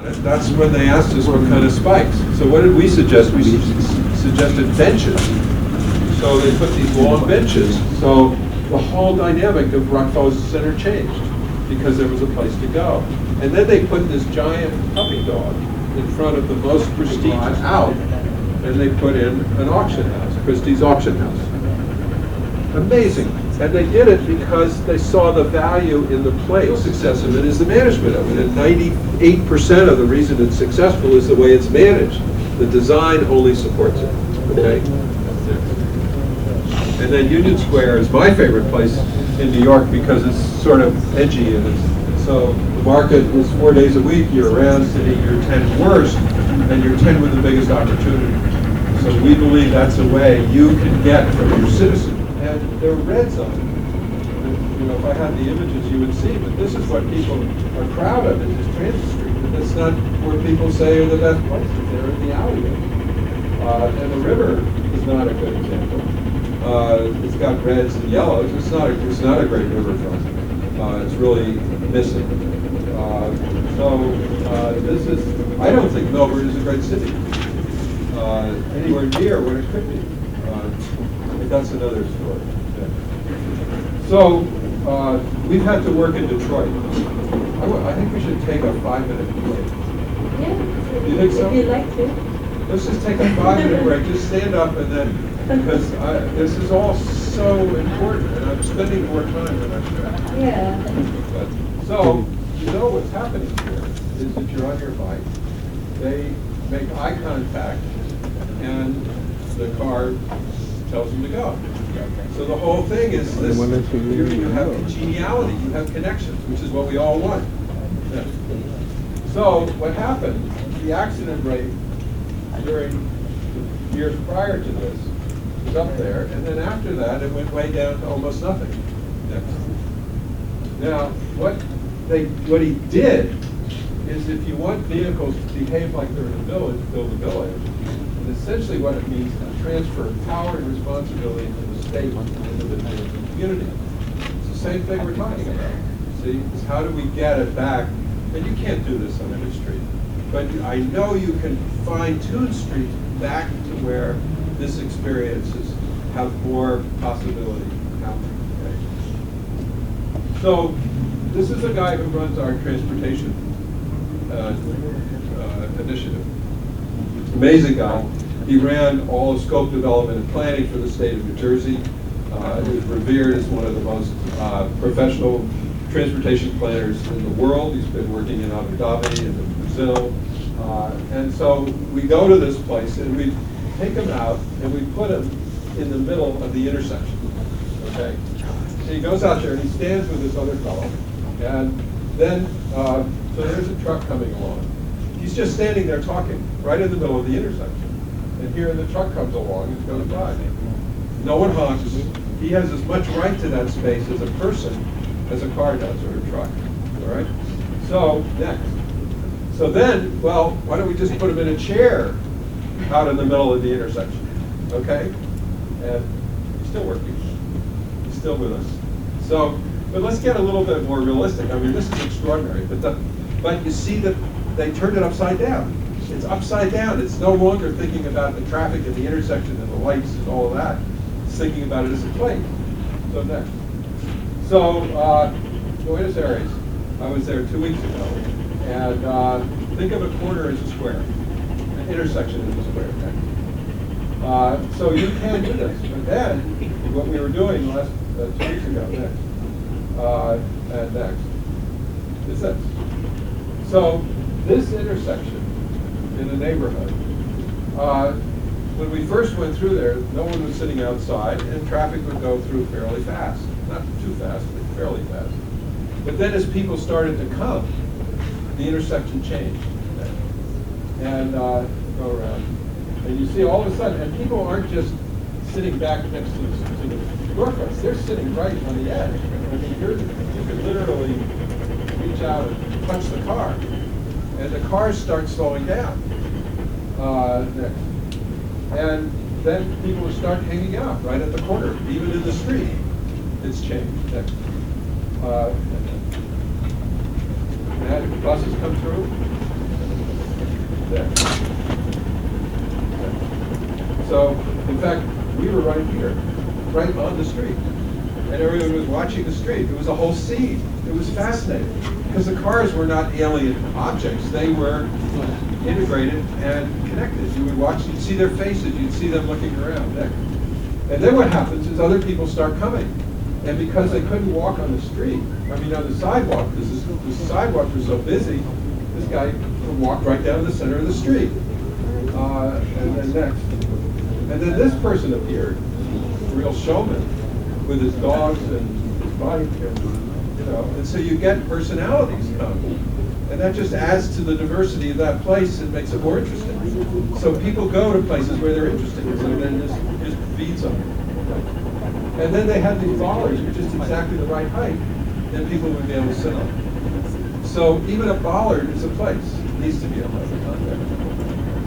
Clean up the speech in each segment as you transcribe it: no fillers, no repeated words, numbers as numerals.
That's when they asked us what kind of spikes. So what did we suggest? We suggested benches. So they put these long benches. So the whole dynamic of Rockfall's Center changed because there was a place to go. And then they put this giant puppy dog in front of the most prestigious out, and they put in an auction house, Christie's Auction House. Amazing. And they did it because they saw the value in the place. Success of it is the management of it. And 98% of the reason it's successful is the way it's managed. The design only supports it. Okay? And then Union Square is my favorite place in New York because it's sort of edgy and so the market is 4 days a week, you're around sitting your 10 worst, and your 10 with the biggest opportunity. So we believe that's a way you can get from your citizens. And they're red zones. You know, if I had the images, you would see. But this is what people are proud of: is this Transit Street. But that's not where people say are the best places. They're in the alleyway. And the river is not a good example. It's got reds and yellows. It's not a great riverfront. It's really missing. This is. I don't think Melbourne is a great city. Anywhere near what it could be. That's another story. Yeah. So we've had to work in Detroit. I think we should take a 5-minute break. Yeah. You think so? If you'd like to. Let's just take a 5-minute break. Just stand up and then, because this is all so important, and I'm spending more time than I should. Yeah. But, so you know what's happening here is that you're on your bike. They make eye contact, and the car tells them to go. So the whole thing is this, you have congeniality, you have connections, which is what we all want. Yeah. So what happened, the accident rate during the years prior to this was up there, and then after that it went way down to almost nothing. Yeah. Now, what he did is if you want vehicles to behave like they're in a village, build a village. And essentially what it means is to transfer power and responsibility to the state and individuals and community. It's the same thing we're talking about. See, is how do we get it back? And you can't do this on every street. But I know you can fine-tune streets back to where this experiences have more possibility happening. Okay? So this is a guy who runs our transportation initiative. Amazing guy. He ran all of scope development and planning for the state of New Jersey. He was revered as one of the most professional transportation planners in the world. He's been working in Abu Dhabi and in Brazil. And so we go to this place and we take him out and we put him in the middle of the intersection. Okay? So he goes out there and he stands with this other fellow. And then, so there's a truck coming along. He's just standing there talking, right in the middle of the intersection. And here the truck comes along and goes by. No one honks. He has as much right to that space as a person as a car does or a truck. All right? So, next. So then, well, why don't we just put him in a chair out in the middle of the intersection? Okay? And he's still working. He's still with us. So, but let's get a little bit more realistic. I mean, this is extraordinary. But you see that they turned it upside down. It's upside down. It's no longer thinking about the traffic and the intersection and the lights and all of that. It's thinking about it as a plate. So next. So Buenos Aires, I was there 2 weeks ago, and think of a corner as a square, an intersection as a square. Okay? So you can do this. But then, what we were doing last 2 weeks ago, next, and next, is this. So this intersection in the neighborhood, when we first went through there, no one was sitting outside, and traffic would go through fairly fast. Not too fast, but fairly fast. But then as people started to come, the intersection changed. And go around. And you see all of a sudden, and people aren't just sitting back next to the storefronts, they're sitting right on the edge. I mean, you can literally reach out and touch the car. And the cars start slowing down. Next. And then people will start hanging out right at the corner, even in the street. It's changed. Next. And buses come through. Next. So, in fact, we were right here, right on the street. And everyone was watching the street. It was a whole scene. It was fascinating. Because the cars were not alien objects. They were integrated and connected. You would watch, you'd see their faces, you'd see them looking around. And then what happens is other people start coming. And because they couldn't walk on the street, I mean on the sidewalk, because the sidewalks were so busy, this guy walked right down to the center of the street. And then next. And then this person appeared, a real showman, with his dogs and his bike, and you know, and so you get personalities come, and that just adds to the diversity of that place and makes it more interesting. So people go to places where they're interested, so then this just feeds them. And then they had these bollards, which is exactly the right height, that people would be able to sit on. So even a bollard is a place. It needs to be a place on there.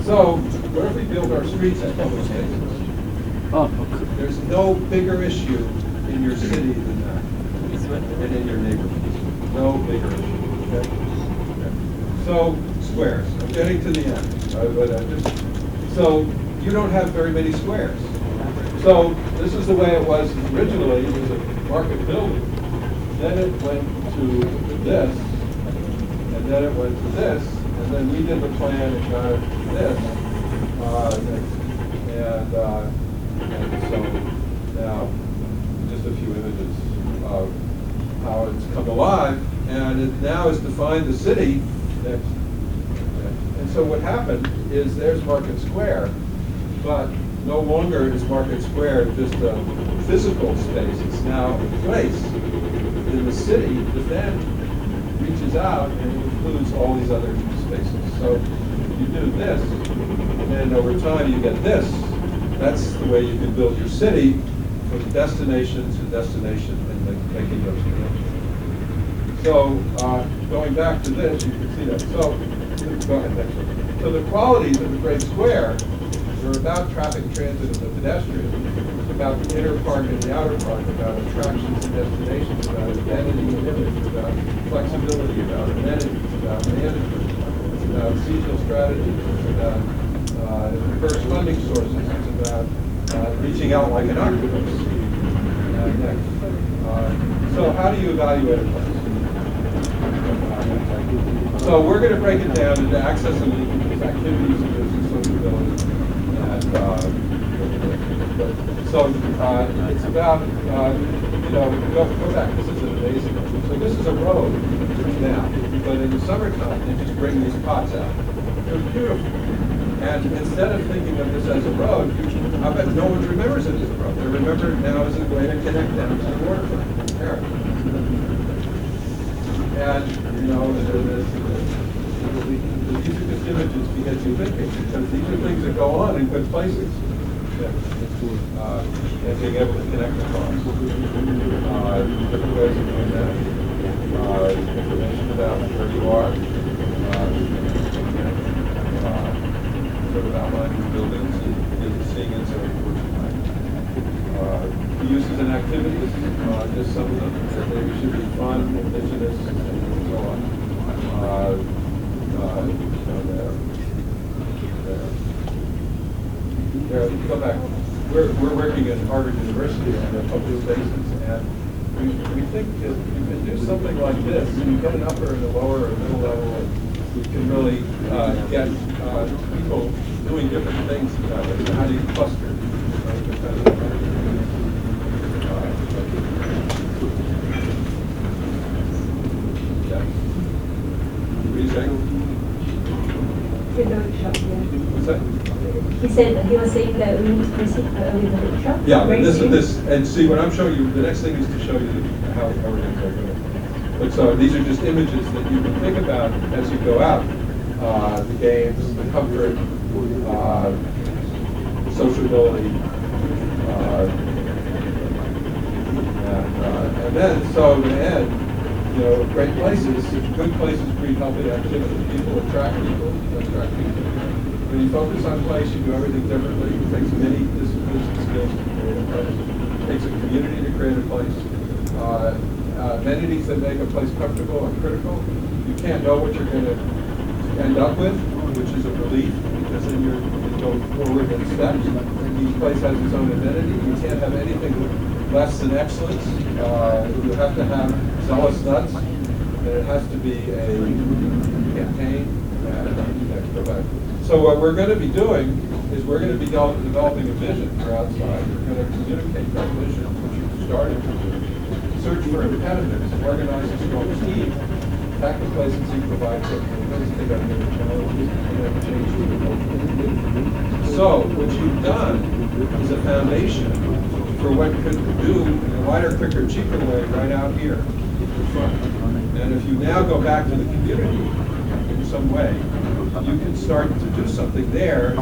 So what if we build our streets as public spaces? There's no bigger issue in your city than that, and in your neighborhood. No bigger issue. Okay? So squares. I'm getting to the end. So you don't have very many squares. So this is the way it was originally. It was a market building. Then it went to this, and then it went to this, and then we did the plan and got it to this. And so now just a few images of how it's come alive, and it now is defined the city. Next. And so what happened is there's Market Square, but no longer is Market Square just a physical space. It's now a place in the city that then reaches out and includes all these other spaces. So you do this, and then over time you get this. That's the way you can build your city from destination to destination and making those connections. So going back to this, you can see that. So go ahead, next one. So the qualities of the Great Square are about traffic transit and the pedestrian. It's about the inner park and the outer park, about attractions and destinations, about identity and image, about flexibility, about amenities, about management, it's about seasonal strategies, it's about diverse funding sources, it's about reaching out like an octopus. Next. So how do you evaluate a place? So we're going to break it down into access and linkages, activities, and business sociability. So it's about, go back, this is an amazing one. So this is a road now, but in the summertime, they just bring these pots out. They're beautiful. And instead of thinking of this as a road, I bet no one remembers it as a road. They remember it now as a way to connect them to the waterfront. There. And, these are just images to get you thinking, because these are things that go on in good places. And being able to connect the dots. Different ways of doing that. Information about where you are. Sort of outlining the buildings and seeing it sort of the uses and activities, just some of them, that they should be fun, indigenous, and so on. There, go back. We're working at Harvard University on the public spaces, and we think that you can do something like this. You get an upper and a lower and middle level, and you can really get people doing different things. So how do you cluster? Yeah. What are you saying? What's that? He said, he was saying that we need to proceed with the workshop. Yeah, but this, and see what I'm showing you, the next thing is to show you how we're going to go through it. But so these are just images that you can think about as you go out. The games, the comfort, sociability, and then, so to end, great places, good places breed healthy activity. People attract people, When you focus on place, you do everything differently. It takes many disciplines and skills to create a place. It takes a community to create a place. Amenities that make a place comfortable are critical. You can't know what you're going to end up with which is a relief, because then you go forward in steps. Each place has its own identity. You can't have anything less than excellence. You have to have zealous nuts, and it has to be a campaign. Go back. So what we're going to be doing is we're going to be developing a vision for outside. We're going to communicate that vision, which you started to do. Search for impediments, organize a strong team, attack the places you provide capabilities, take out new challenges, and change the culture. So what you've done is a foundation for what could do in a lighter, quicker, cheaper way right out here in front. And if you now go back to the community in some way, you can start to do something there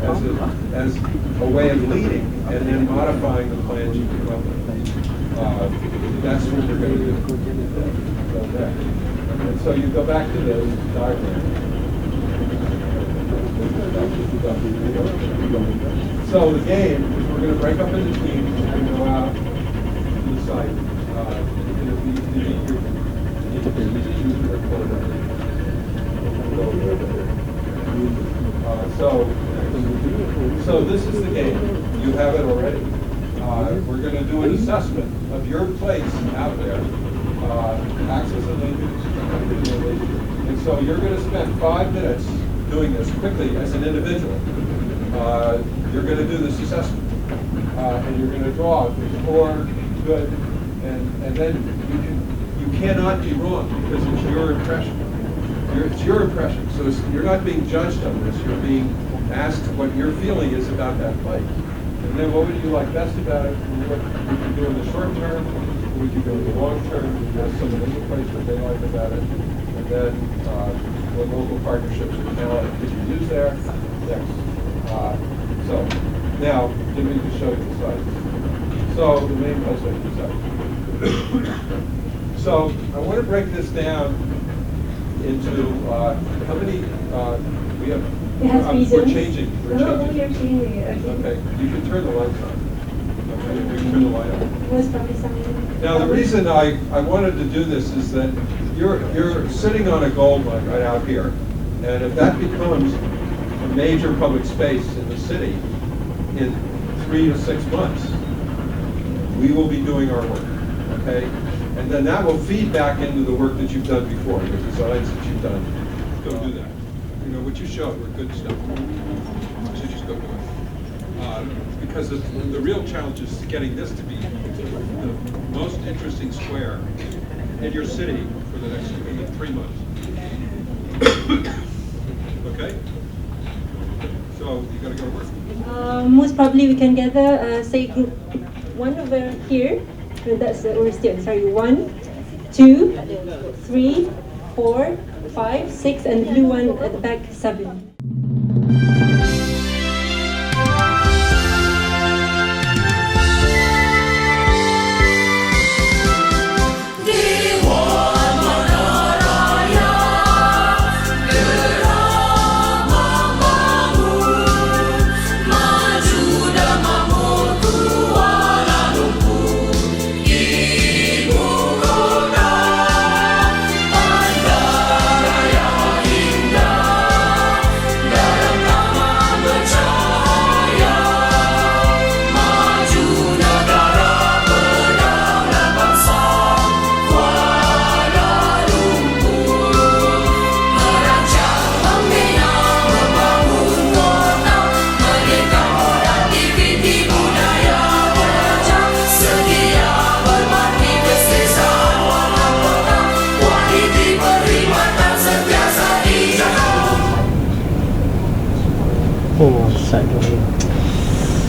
as a way of leading and then modifying the plans you come up with. That's what we're going to do. And so you go back to the diagram. So the game is we're going to break up into teams and go out to the site. So this is the game. You have it already. We're going to do an assessment of your place out there, access and linkage. And so you're going to spend 5 minutes doing this quickly as an individual. You're going to do this assessment. And you're going to draw poor, good, and then you cannot be wrong because it's your impression. It's your impression. So you're not being judged on this. You're being asked what your feeling is about that place. And then what would you like best about it? What would you do in the short term? What would you do in the long term? Ask someone in the place what they like about it. And then what local partnerships or talent could you use there? Next. So now, let me just show you the site. So the main place like the site. So I want to break this down into how many we have. It has reasons. We're changing. No, you're changing it. Okay, you can turn the lights on. Okay, we can turn the light on. Most probably something. Now the reason I wanted to do this is that you're sitting on a gold mine right out here, and if that becomes a major public space in the city in 3 to 6 months, we will be doing our work. Okay, and then that will feed back into the work that you've done before, the designs that you've done. Go do that. You know, what you showed were good stuff. You should just go do it. Because the real challenge is getting this to be the most interesting square in your city for the next 3 months. Okay? So you got to go to work. Most probably we can gather, say, group 1 over here. That's we're still, sorry, 1, 2, 3, 4, 5, 6, and the blue one at the back, 7.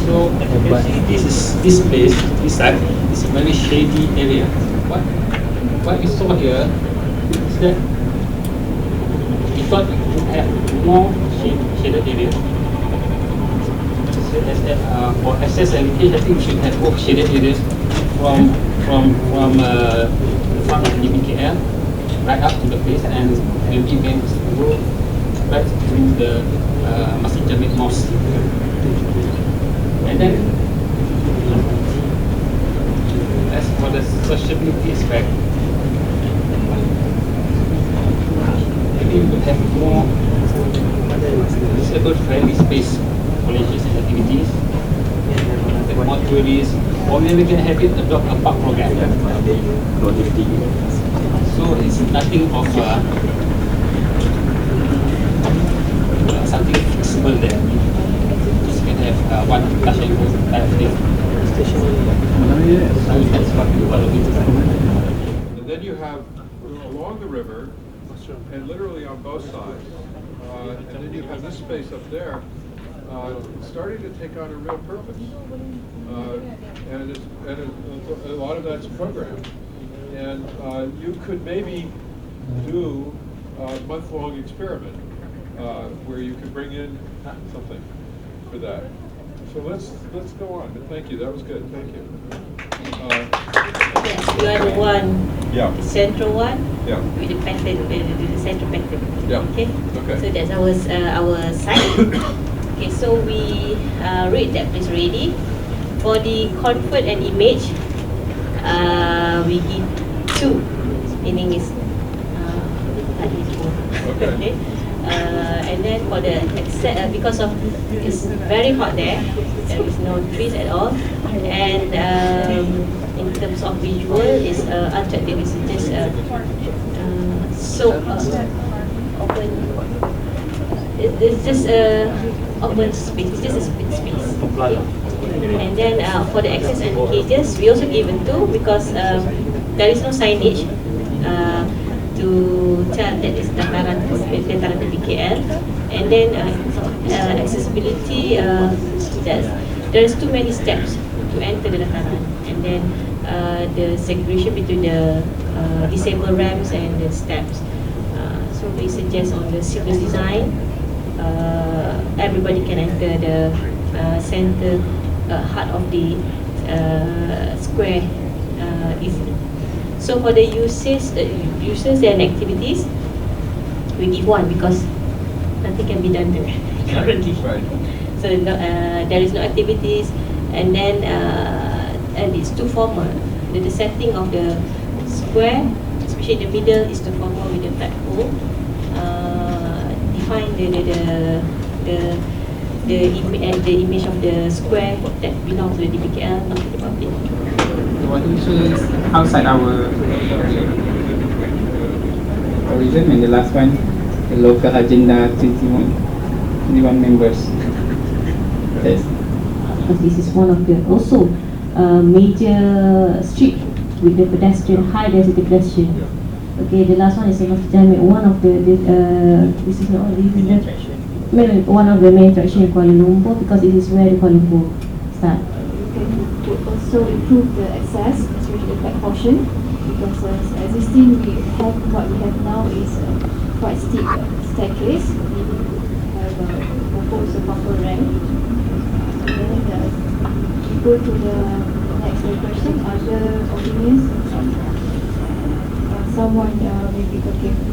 So you can see this place, this side, is a very shady area. What we saw here is that we thought we would have more shaded area. So for access and linkage, I think we should have more shaded areas from the front of DBKL right up to the place, and maybe we can go right through the Masjid Jamil Mosque. And then, as for the sociability aspect, maybe we will have more disabled-friendly space for leisure and activities, more tourists, or maybe we can have it adopt a park program. So it's nothing of something flexible there. Just can have one touch and go type of thing. So that's what we want to do. And then you have along the river, and literally on both sides, and then you have this space up there, starting to take on a real purpose. And a lot of that's programmed. And you could maybe do a month-long experiment where you could bring in something for that. So let's go on. But thank you. That was good. Thank you. Yes, you are the one, Yeah. the central one, Yeah. with the pattern, the central pattern. Yeah. Okay. Okay. So that's our site. Okay, so we read that place already. For the comfort and image, we give 2, meaning is like this one. Okay. And then for the because of it's very hot there is no trees at all, and in terms of visual is attractive. It's just so open. It's just open space. It's just a space. Okay. And then for the access and cages, we also given 2 because there is no signage to tell that it's dataran DBKL. And then accessibility, there's too many steps to enter the dataran. And then the segregation between the disabled ramps and the steps. So we suggest on the seamless design, everybody can enter the center heart of the square easily. So for the uses and activities, we give 1 because nothing can be done there currently. Right. So no, there is no activities, and then and it's too formal. The setting of the square, especially the middle, is too formal with the flagpole. Define the image of the square that belongs to the DBKL, not to the public. What is outside our origin, and the last one, the local agenda 21 members. Yes. This is one of the also major street with the pedestrian, high density pedestrian. Okay, the last one is one of the this is not only one of the main attraction in Kuala Lumpur because this is where the Kuala Lumpur start. Would also improve the access, especially the back portion, because existing what we have now is quite steep staircase. We have proposed a bumper ramp. And then we go to the next question. Other opinions? Someone maybe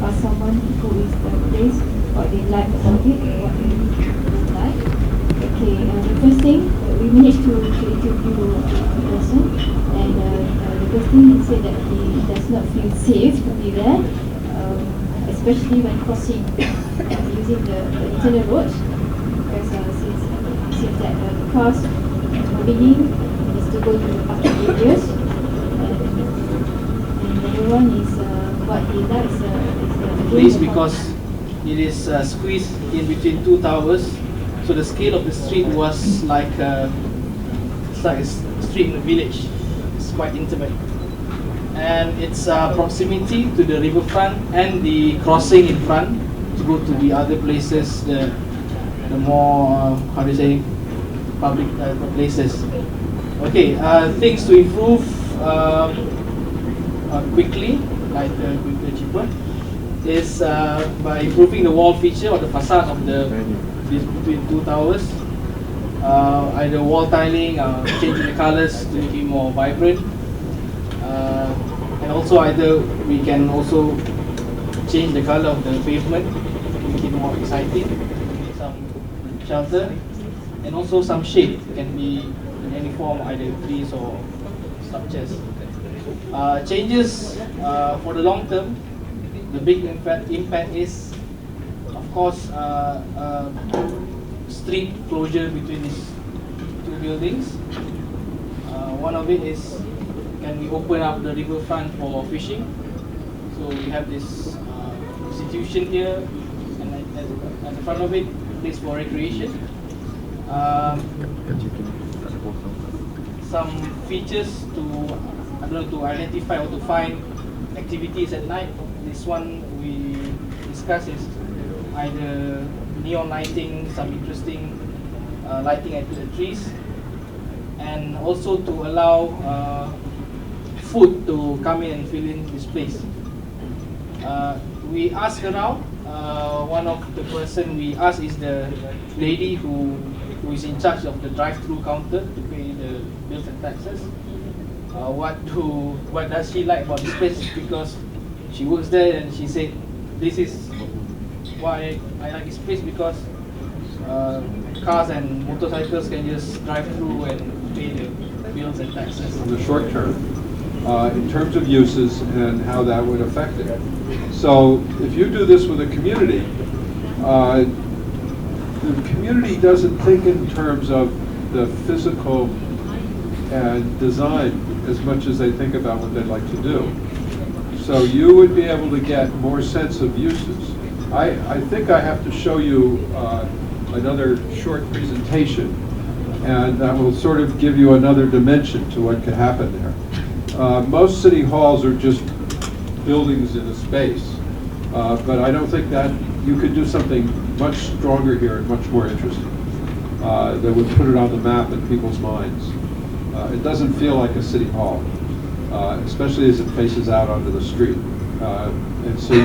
ask someone who is the place, what they like about it, what they don't like. Okay, the first thing, we managed to interview a person, and the first thing he said that he does not feel safe to be there, especially when crossing using the internal road, because since that the cars moving in is to go to the parking areas, and the other one is what he likes is place because it is squeezed in between 2 towers. So the scale of the street was like it's like a street in a village. It's quite intimate, and its proximity to the riverfront and the crossing in front to go to the other places, the more how do you say, public places. Okay, things to improve quickly, like quicker, cheaper, is by improving the wall feature or the facade of the between 2 towers, either wall tiling, changing the colors to make it more vibrant, and also either we can also change the color of the pavement to make it more exciting, make some shelter, and also some shade. It can be in any form, either trees or structures. Changes for the long term, the big impact is, of cause street closure between these two buildings. One of it is, can we open up the riverfront for fishing? So we have this institution here, and at the front of it, place for recreation. Some features to, I don't know, to identify or to find activities at night. This one we discuss is either neon lighting, some interesting lighting at the trees, and also to allow food to come in and fill in this place. We ask around. One of the person we ask is the lady who is in charge of the drive-through counter to pay the bills and taxes. What does she like about this place? Because she works there, and she said, this is why I like this place, because cars and motorcycles can just drive through and pay the bills and taxes. In the short term, in terms of uses and how that would affect it. So if you do this with a community, the community doesn't think in terms of the physical and design as much as they think about what they'd like to do. So you would be able to get more sense of uses. I think I have to show you another short presentation, and that will sort of give you another dimension to what could happen there. Most city halls are just buildings in a space, but I don't think that you could do something much stronger here and much more interesting that would put it on the map in people's minds. It doesn't feel like a city hall, especially as it faces out onto the street. And so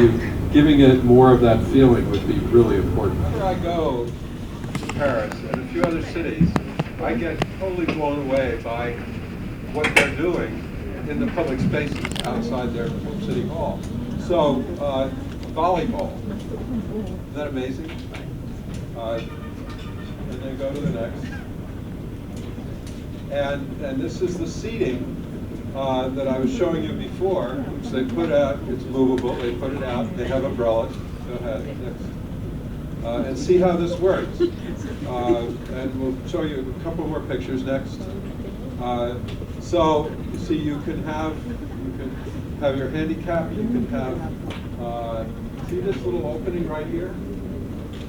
giving it more of that feeling would be really important. Whenever I go to Paris and a few other cities, I get totally blown away by what they're doing in the public spaces outside their city hall. So, volleyball, isn't that amazing? And then go to the next. And this is the seating that I was showing you before, which they put out. It's movable. They put it out. They have umbrellas. Go ahead. Next. And see how this works. And we'll show you a couple more pictures next. So you see, you can have your handicap. You can have see this little opening right here.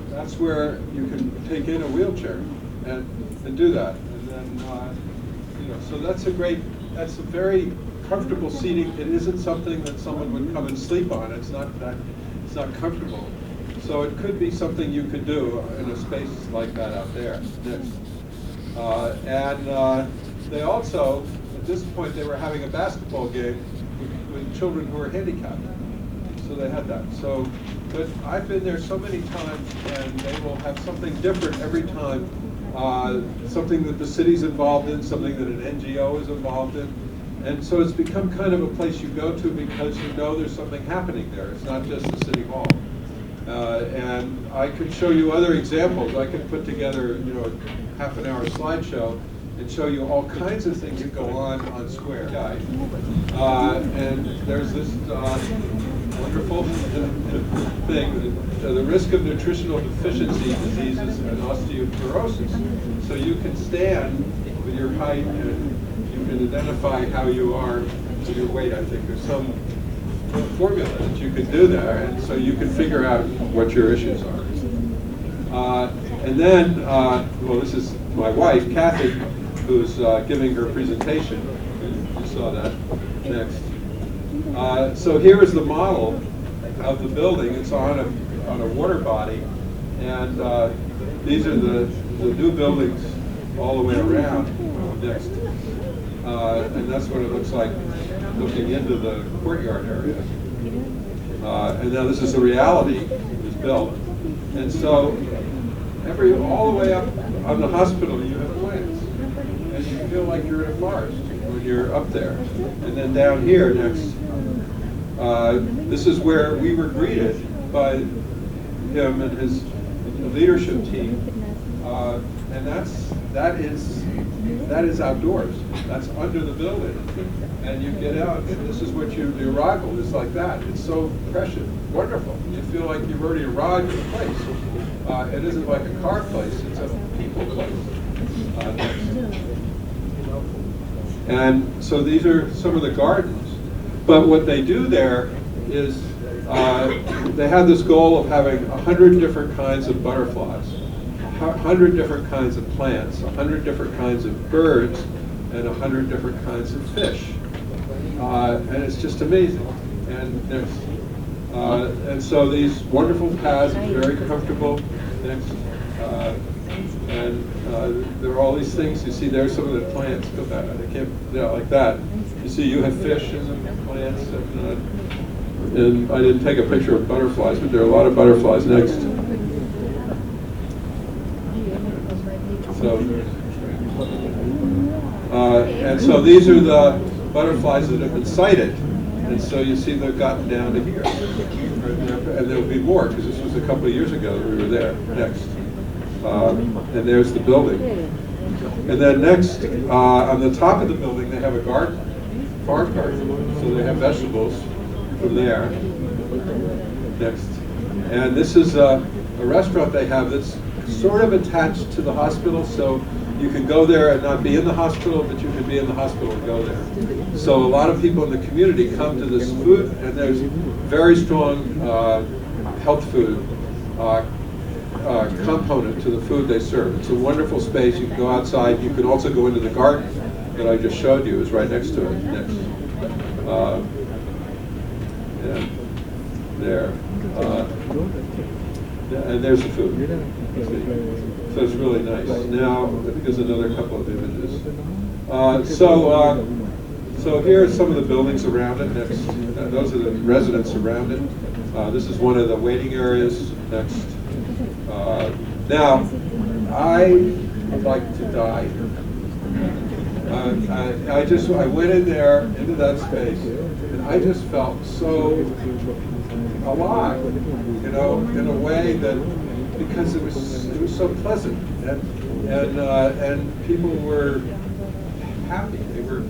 That's where you can take in a wheelchair and do that. And then so that's a very comfortable seating. It isn't something that someone would come and sleep on. It's not comfortable. So it could be something you could do in a space like that out there. Next. And they also, at this point, they were having a basketball game with children who were handicapped. So they had that. So, but I've been there so many times, and they will have something different every time. Something that the city's involved in, something that an NGO is involved in. And so it's become kind of a place you go to because you know there's something happening there. It's not just the city hall. And I could show you other examples. I could put together, a half-an-hour slideshow and show you all kinds of things that go on Square. And there's this wonderful thing, the risk of nutritional deficiency diseases and osteoporosis. So you can stand with your height and you can identify how you are with your weight. I think there's some formula that you can do there, and so you can figure out what your issues are. And then, well, this is my wife, Kathy, who's giving her presentation. You saw that. Next. So here is the model of the building. It's on a water body, and these are the new buildings all the way around. Next. And that's what it looks like looking into the courtyard area. And now this is the reality it was built. And so all the way up on the hospital you have plants. And you feel like you're in a forest when you're up there. And then down here next, this is where we were greeted by him and his leadership team. And that's that is outdoors. That's under the building. And you get out, and this is what the arrival is like that. It's so precious, wonderful. You feel like you've already arrived at the place. It isn't like a car place, it's a people place. And so these are some of the gardens. But what they do there is they have this goal of having 100 different kinds of butterflies, 100 different kinds of plants, 100 different kinds of birds, and 100 different kinds of fish. And it's just amazing. And so these wonderful paths are very comfortable. There are all these things. You see, there's some of the plants. Go back. They can't, like that. You see, you have fish and plants. And I didn't take a picture of butterflies, but there are a lot of butterflies next. So, and so these are the butterflies that have been sighted. And so you see they've gotten down to here. And there will be more, because this was a couple of years ago that we were there next. And there's the building. And then next, on the top of the building, they have a garden, farm garden. So they have vegetables from there. Next. And this is a restaurant they have that's sort of attached to the hospital. So you can go there and not be in the hospital, but you can be in the hospital and go there. So a lot of people in the community come to this food, and there's very strong health food component to the food they serve. It's a wonderful space. You can go outside. You can also go into the garden that I just showed you. Is right next to it. Next. There. And there's the food. See? So it's really nice. Now, I think there's another couple of images. So here are some of the buildings around it. Next, those are the residents around it. This is one of the waiting areas. Next. Now, I would like to die. I went in there, into that space, and I just felt so alive, in a way that, because it was so pleasant, and people were happy, they were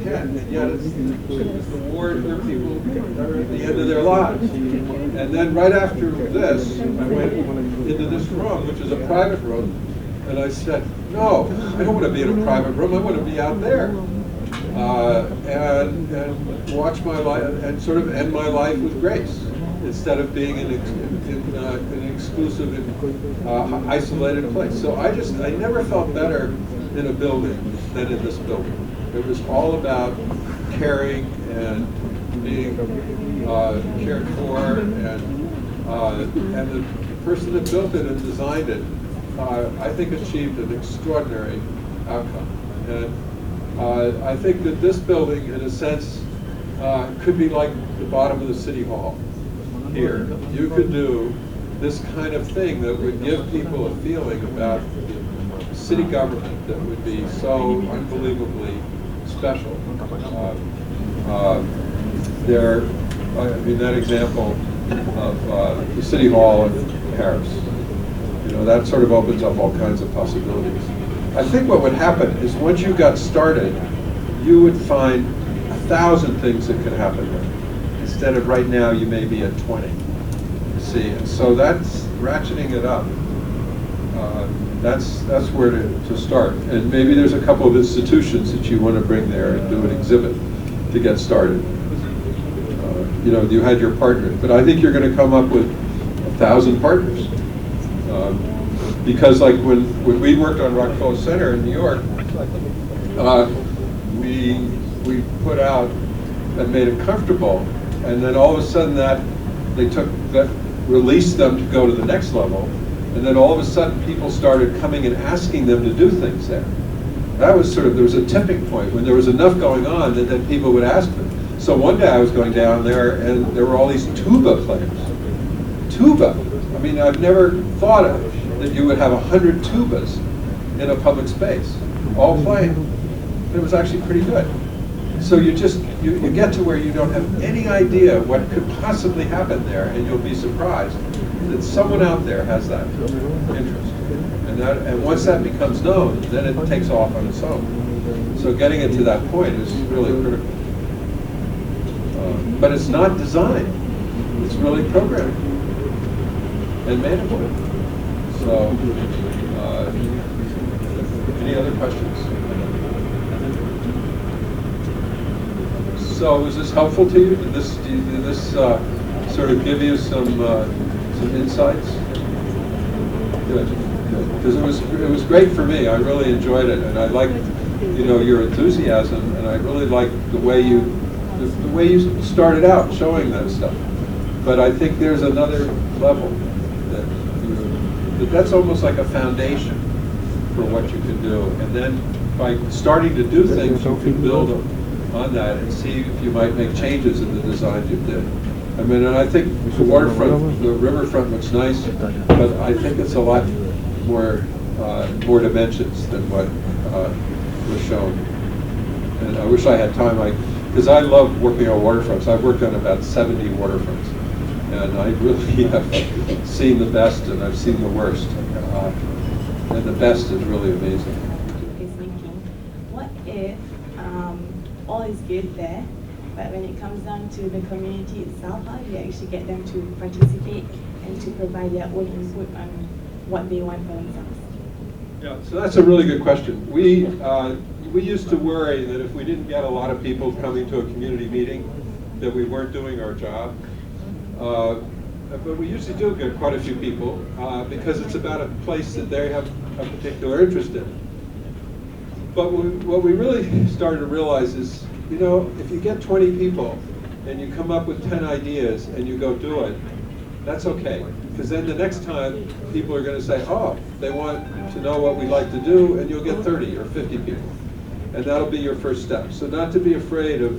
content, and yet it was the ward where people are at the end of their lives. And then right after this, I went into this room, which is a private room, and I said, no, I don't want to be in a private room, I want to be out there. And watch my life, and sort of end my life with grace, instead of being in an exclusive and isolated place. So I never felt better in a building than in this building. It was all about caring and being cared for, and the person that built it and designed it, I think achieved an extraordinary outcome. And I think that this building, in a sense, could be like the bottom of the City Hall here. You could do this kind of thing that would give people a feeling about the city government that would be so unbelievably special. That example of the City Hall in Paris, that sort of opens up all kinds of possibilities. I think what would happen is once you got started, you would find 1,000 things that could happen there. Instead of right now, you may be at 20. You see, and so that's ratcheting it up. That's where to start. And maybe there's a couple of institutions that you want to bring there and do an exhibit to get started. You had your partner, but I think you're going to come up with 1,000 partners. Because like when we worked on Rockefeller Center in New York, we put out and made it comfortable, and then all of a sudden released them to go to the next level, and then all of a sudden people started coming and asking them to do things there. That was there was a tipping point when there was enough going on that then people would ask them. So one day I was going down there and there were all these tuba players. Tuba. I mean, I've never thought that you would have 100 tubas in a public space, all playing. It was actually pretty good. So you get to where you don't have any idea what could possibly happen there, and you'll be surprised that someone out there has that interest. And once that becomes known, then it takes off on its own. So getting it to that point is really critical. But it's not design. It's really programming and management. So, any other questions? So, was this helpful to you? Did this sort of give you some insights? Good, good. Because it was great for me. I really enjoyed it, and I liked, your enthusiasm, and I really liked the way you started out showing that stuff. But I think there's another level that's almost like a foundation for what you can do, and then by starting to do things, you can build on that and see if you might make changes in the design you did. I mean, and I think the waterfront, the riverfront looks nice, but I think it's a lot more dimensions than what was shown. And I wish I had time, because I love working on waterfronts. I've worked on about 70 waterfronts, and I really have seen the best and I've seen the worst. And the best is really amazing. Is thinking, what if all is good there, but when it comes down to the community itself, how do you actually get them to participate and to provide their own input on what they want for themselves? Yeah, so that's a really good question. We used to worry that if we didn't get a lot of people coming to a community meeting, that we weren't doing our job. But we usually do get quite a few people because it's about a place that they have a particular interest in. But what we really started to realize is, if you get 20 people and you come up with 10 ideas and you go do it, that's okay. Because then the next time people are going to say, oh, they want to know what we like to do, and you'll get 30 or 50 people. And that'll be your first step. So not to be afraid of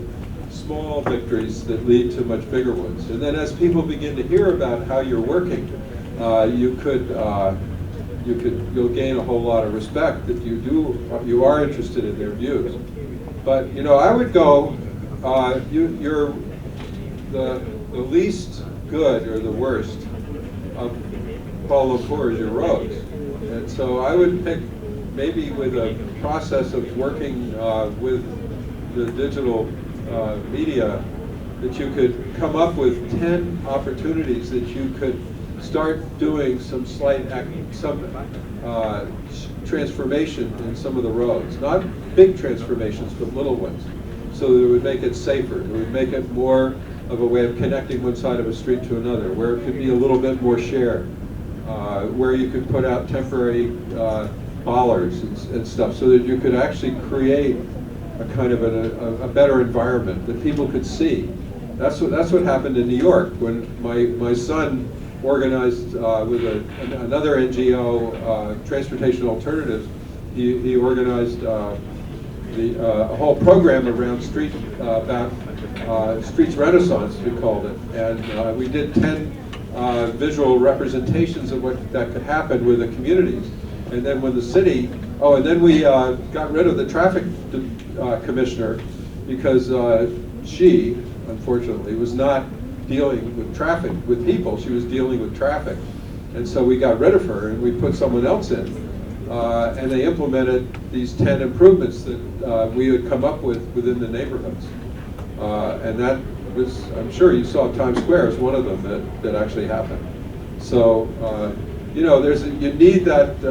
small victories that lead to much bigger ones. And then as people begin to hear about how you're working, you'll gain a whole lot of respect that you are interested in their views. But I would go, you're the least good or the worst of Kuala Lumpur is your roads. And so I would pick, maybe with a process of working with the digital media, that you could come up with 10 opportunities that you could start doing some transformation in some of the roads. Not big transformations, but little ones. So that it would make it safer. It would make it more of a way of connecting one side of a street to another, where it could be a little bit more shared, where you could put out temporary bollards and stuff, so that you could actually create a kind of a better environment that people could see. That's what happened in New York when my son organized with another NGO, Transportation Alternatives. He organized a whole program around streets Renaissance, we called it, and we did 10 visual representations of what that could happen with the communities. And then when the city, and then we got rid of the traffic commissioner because she, unfortunately, was not dealing with traffic, with people. She was dealing with traffic. And so we got rid of her and we put someone else in. And they implemented these 10 improvements that we had come up with within the neighborhoods. And that was, I'm sure you saw Times Square as one of them that actually happened. So, you need that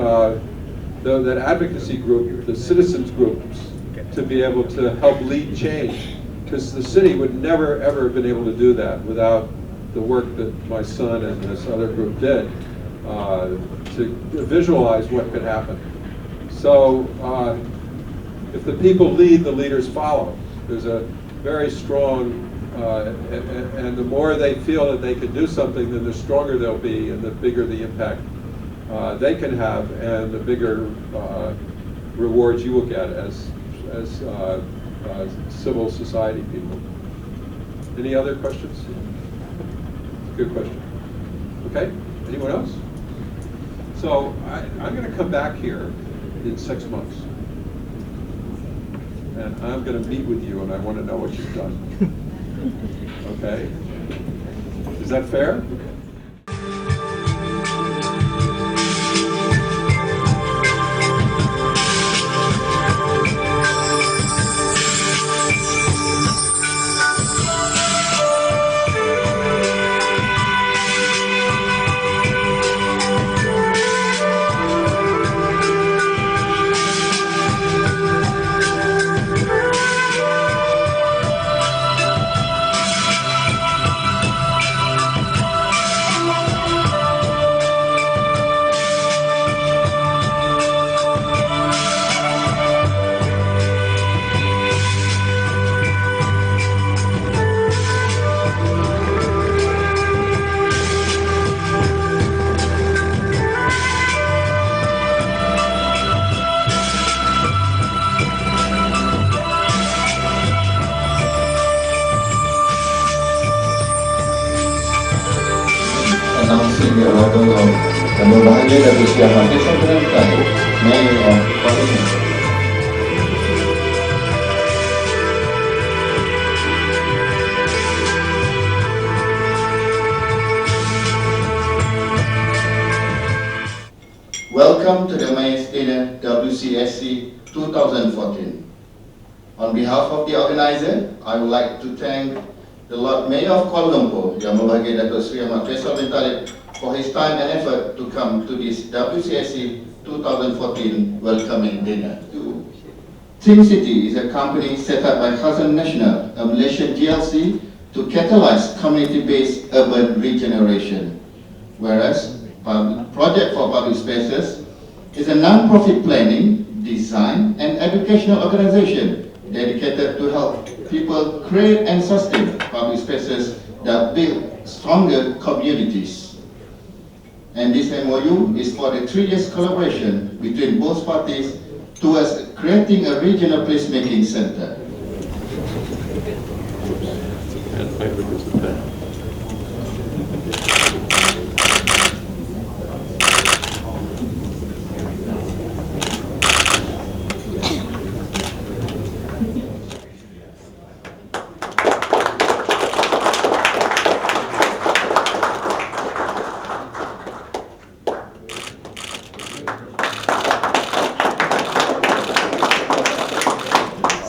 advocacy group, the citizens groups, to be able to help lead change. Because the city would never, ever have been able to do that without the work that my son and this other group did to visualize what could happen. So if the people lead, the leaders follow. There's a very strong, and the more they feel that they can do something, then the stronger they'll be and the bigger the impact they can have, and the bigger rewards you will get as civil society people. Any other questions? Good question. Okay, anyone else? So I'm going to come back here in 6 months. and I'm going to meet with you, and I want to know what you've done. Okay? Is that fair? Announcing the arrival of the Bandaraya Jabatan Terbitan, Mayor of Kuala. Welcome to the Mayor's Dinner WCSC 2014. On behalf of the organizer, I would like to thank the Lord Mayor of Kuala Lumpur, Yang Berbahagia Datuk Seri Ahmad Faisal bin Talib, for his time and effort to come to this WCSC 2014 welcoming dinner. Team City is a company set up by Khazan Nasional, a Malaysian GLC, to catalyze community-based urban regeneration, whereas Project for Public Spaces is a non-profit planning, design and educational organization dedicated to help people create and sustain public spaces that build stronger communities. And this MOU is for the 3 years collaboration between both parties towards creating a regional placemaking center.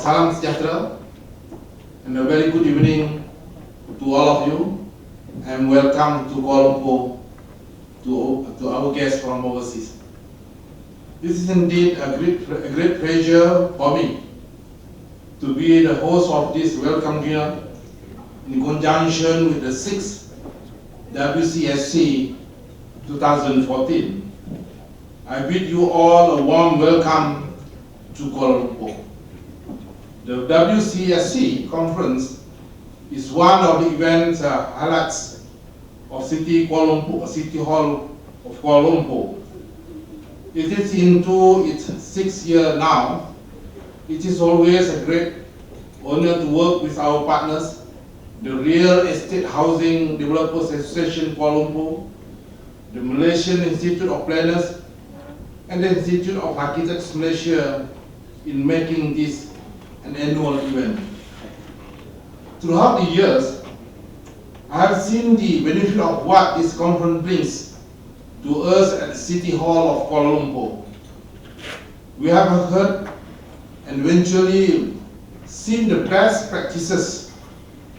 Salam sejahtera and a very good evening to all of you, and welcome to Kuala Lumpur to our guests from overseas. This is indeed a great pleasure for me to be the host of this welcome dinner in conjunction with the 6th WCSC 2014. I bid you all a warm welcome to Kuala Lumpur. The WCSC conference is one of the event highlights of City Hall of Kuala Lumpur. It is into its 6th year now. It is always a great honor to work with our partners, the Real Estate Housing Developers Association Kuala Lumpur, the Malaysian Institute of Planners, and the Institute of Architects Malaysia in making this an annual event. Throughout the years, I have seen the benefit of what this conference brings to us at the City Hall of Kuala Lumpur. We have heard and eventually seen the best practices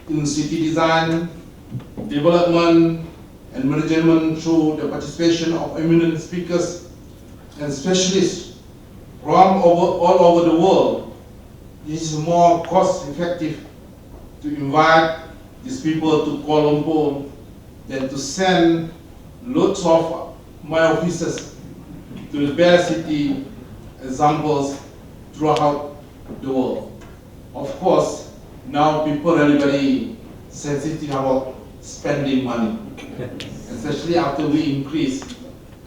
in city design, development, and management through the participation of eminent speakers and specialists from all over the world. It is more cost-effective to invite these people to Kuala Lumpur than to send loads of my officers to the best city examples throughout the world. Of course, now people are very sensitive about spending money, especially after we increase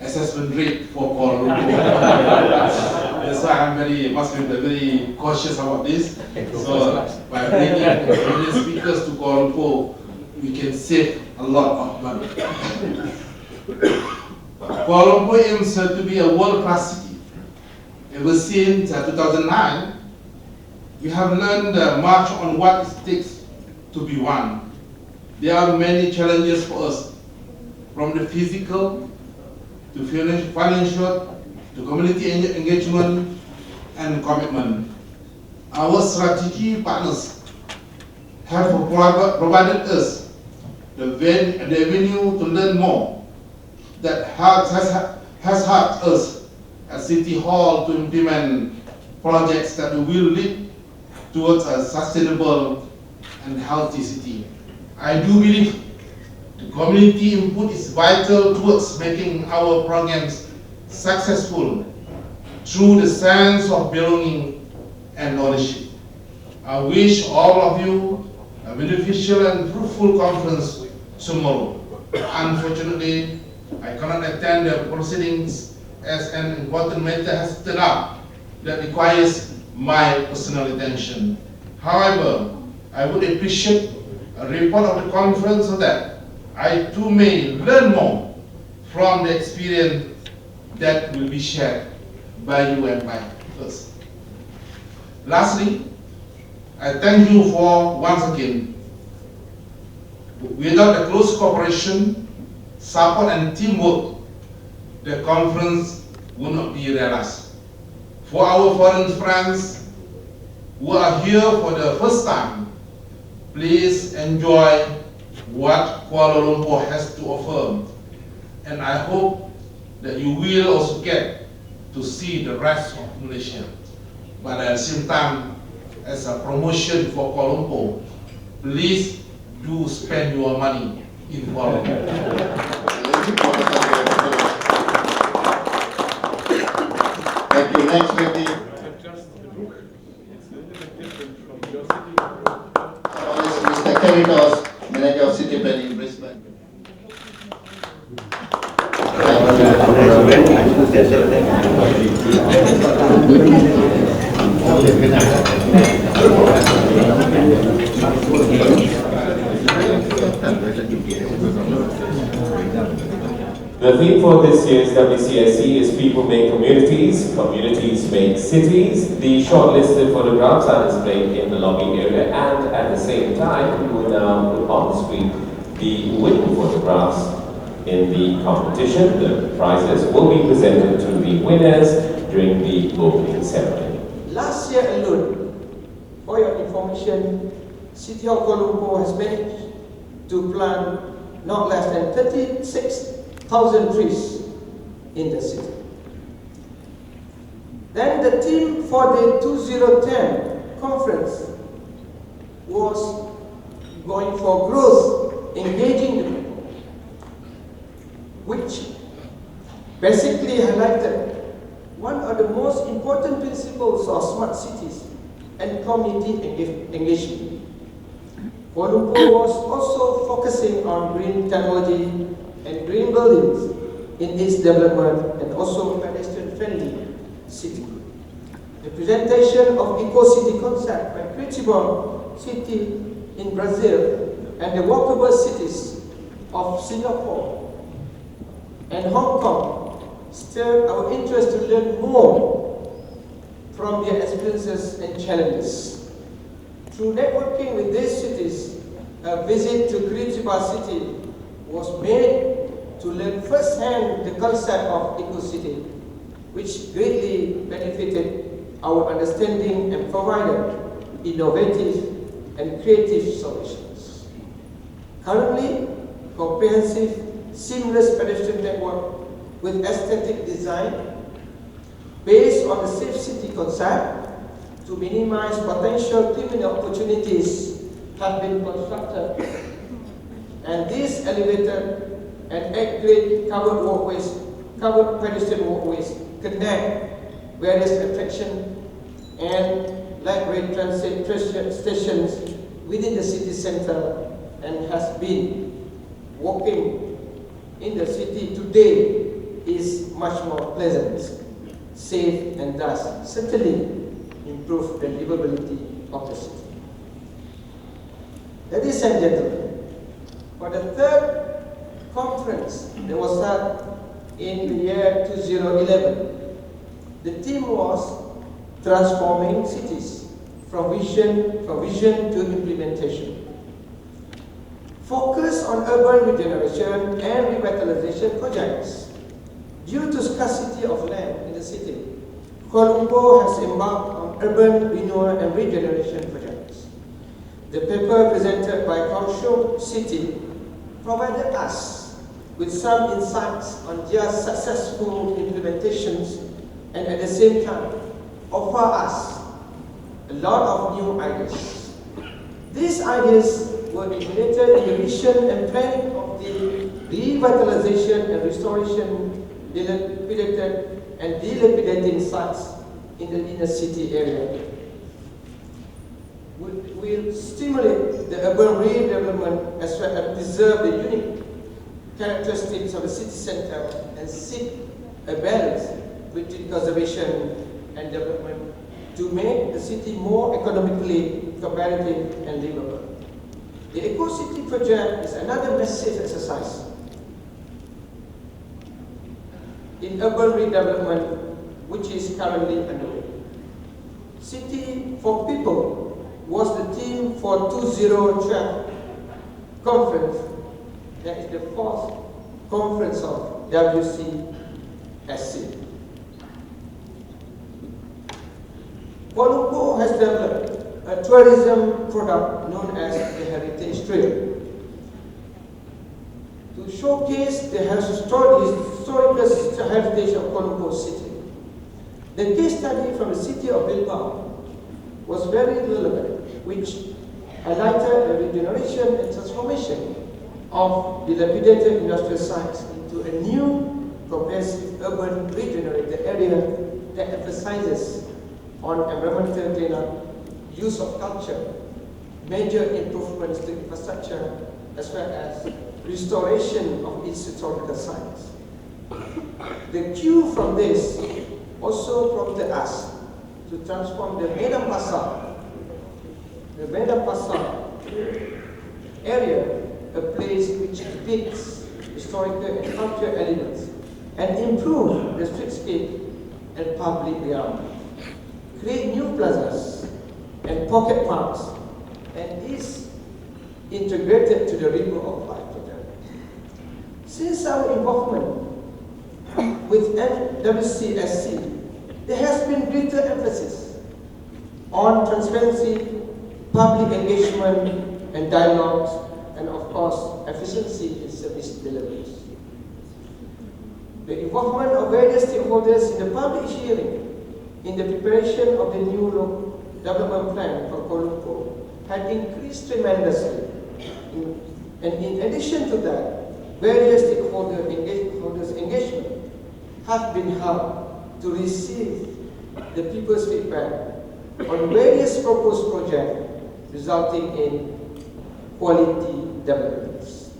assessment rate for Kuala Lumpur. That's why must be very cautious about this. So by bringing speakers to Kuala Lumpur, we can save a lot of money. Kuala Lumpur aims to be a world-class city. Ever since 2009, We have learned much on what it takes to be one. There are many challenges for us, from the physical to financial to community engagement and commitment. Our strategy partners have provided us the avenue to learn more that has helped us at City Hall to implement projects that will lead towards a sustainable and healthy city. I do believe the community input is vital towards making our programs successful through the sense of belonging and ownership. I wish all of you a beneficial and fruitful conference tomorrow. Unfortunately, I cannot attend the proceedings as an important matter has turned up that requires my personal attention. However, I would appreciate a report of the conference so that I too may learn more from the experience that will be shared by you and by us. Lastly, I thank you for once again. Without the close cooperation, support and teamwork, the conference would not be realized. For our foreign friends who are here for the first time, please enjoy what Kuala Lumpur has to offer, and I hope that you will also get to see the rest of Malaysia. But at the same time, as a promotion for Kuala Lumpur, please do spend your money in Kuala Lumpur. Thank you. Next, Vicky. Mr. Keritos, Manager of City Planning, Brisbane. The theme for this year's WCSC is People Make Communities, Communities Make Cities. The shortlisted photographs are displayed in the lobby area, and at the same time, we will now put on the screen the winning photographs in the competition. The prizes will be presented to the winners during the opening ceremony. Last year alone, for your information, City of Kuala Lumpur has managed to plant not less than 36,000 trees in the city. Then the theme for the 2010 conference was going for growth, engaging the people, which basically highlighted one of the most important principles of smart cities and community engagement. Kuala Lumpur was also focusing on green technology and green buildings in its development, and also pedestrian-friendly city. The presentation of eco-city concept by Curitiba City in Brazil and the walkable cities of Singapore and Hong Kong stirred our interest to learn more from their experiences and challenges. Through networking with these cities, a visit to Curitiba City was made to learn firsthand the concept of eco-city, which greatly benefited our understanding and provided innovative and creative solutions. Currently, comprehensive, seamless pedestrian network with aesthetic design based on the safe city concept to minimize potential criminal opportunities have been constructed, and these elevated and grade covered walkways, covered pedestrian walkways connect various attractions and light rail transit stations within the city center, and has been walking in the city today is much more pleasant, safe, and thus certainly improve the livability of the city. Ladies and gentlemen, for the third conference that was held in the year 2011, the theme was Transforming Cities from vision to implementation. Focus on urban regeneration and revitalization projects. Due to scarcity of land in the city, Kuala Lumpur has embarked on urban renewal and regeneration projects. The paper presented by Kaohsiung City provided us with some insights on their successful implementations and at the same time offer us a lot of new ideas. These ideas were implemented in the vision and planning of the revitalization and restoration dilapidated and dilapidating sites in the inner city area. Will stimulate the urban redevelopment as well as preserve the unique characteristics of the city center and seek a balance between conservation and development to make the city more economically competitive and livable. The Eco City project is another massive exercise in urban redevelopment which is currently underway. City for People was the theme for 2012 conference, that is the fourth conference of WCSC. Kuala Lumpur has developed a tourism product known as the Heritage Trail to showcase the historical heritage of Kuala Lumpur city. The case study from the city of Bilbao was very relevant, which highlighted the regeneration and transformation of dilapidated industrial sites into a new progressive urban regenerated area that emphasizes on environmental cleanup, use of culture, major improvements to infrastructure, as well as restoration of its historical sites. The cue from this also prompted us to transform the Medan Pasar area, a place which depicts historical and cultural elements, and improve the streetscape and public realm. Create new plazas and pocket parks, and is integrated to the River of Life project. Since our involvement with WCSC, there has been greater emphasis on transparency, public engagement and dialogues, and of course, efficiency in service deliveries. The involvement of various stakeholders in the public hearing in the preparation of the new development plan for Kuala Lumpur had increased tremendously. And in addition to that, various stakeholders' engagement have been held to receive the people's feedback on various proposed projects, resulting in quality developments.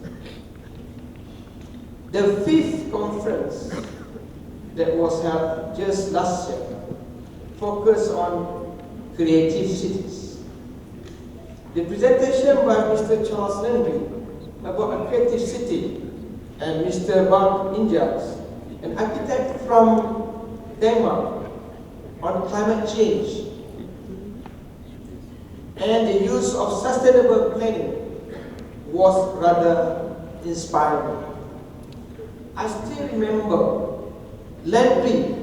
The fifth conference that was held just last year focused on creative cities. The presentation by Mr. Charles Landry about a creative city and Mr. Bart Injaks, an architect from Denmark, on climate change and the use of sustainable planning was rather inspiring. I still remember Landry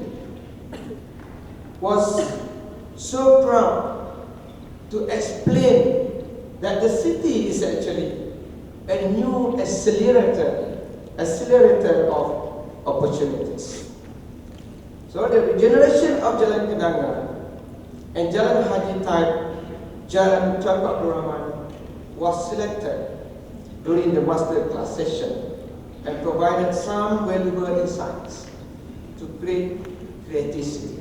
was so proud to explain that the city is actually a new accelerator of opportunities. So the regeneration of Jalan Kenanga and Jalan Haji Taib, Jalan Tunku Abdul Rahman was selected during the master class session and provided some valuable insights to create creativity.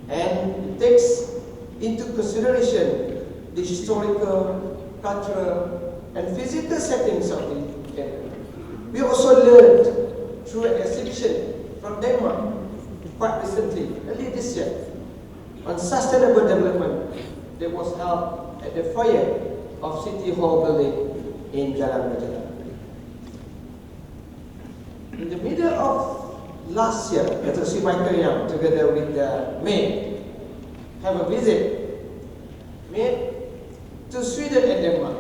And it takes into consideration the historical, cultural, and physical settings of the area. We also learned through an exhibition from Denmark quite recently, early this year, on sustainable development that was held at the foyer of City Hall building in Jalan Raja. In the middle of last year, Dr. Sri Michael Yang, together with May, have a visit made to Sweden and Denmark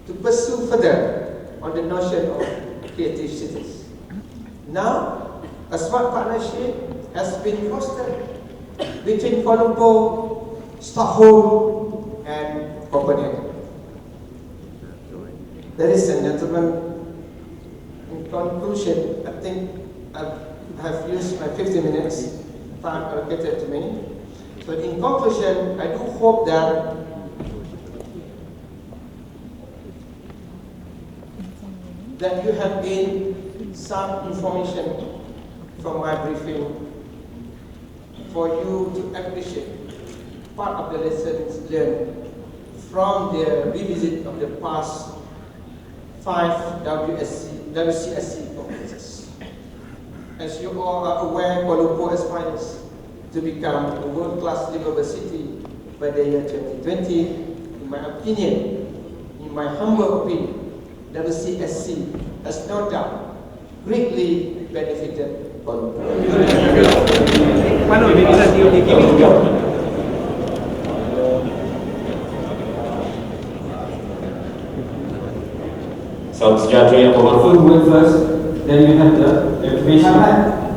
to pursue further on the notion of creative cities. Now, a smart partnership has been fostered between Kuala Lumpur, Stockholm, and Copenhagen. Ladies and gentlemen, in conclusion, I think I have used my 50 minutes time allocated to me. But in conclusion, I do hope that you have gained some information from my briefing for you to appreciate part of the lessons learned from the revisit of the past 5 WCSC conferences. As you all are aware, Kuala Lumpur aspires to become a world-class livable city by the year 2020. In my opinion, in my humble opinion, WCSC has no doubt greatly benefited Kuala Lumpur. Sounds judging Food went first, then you have the information.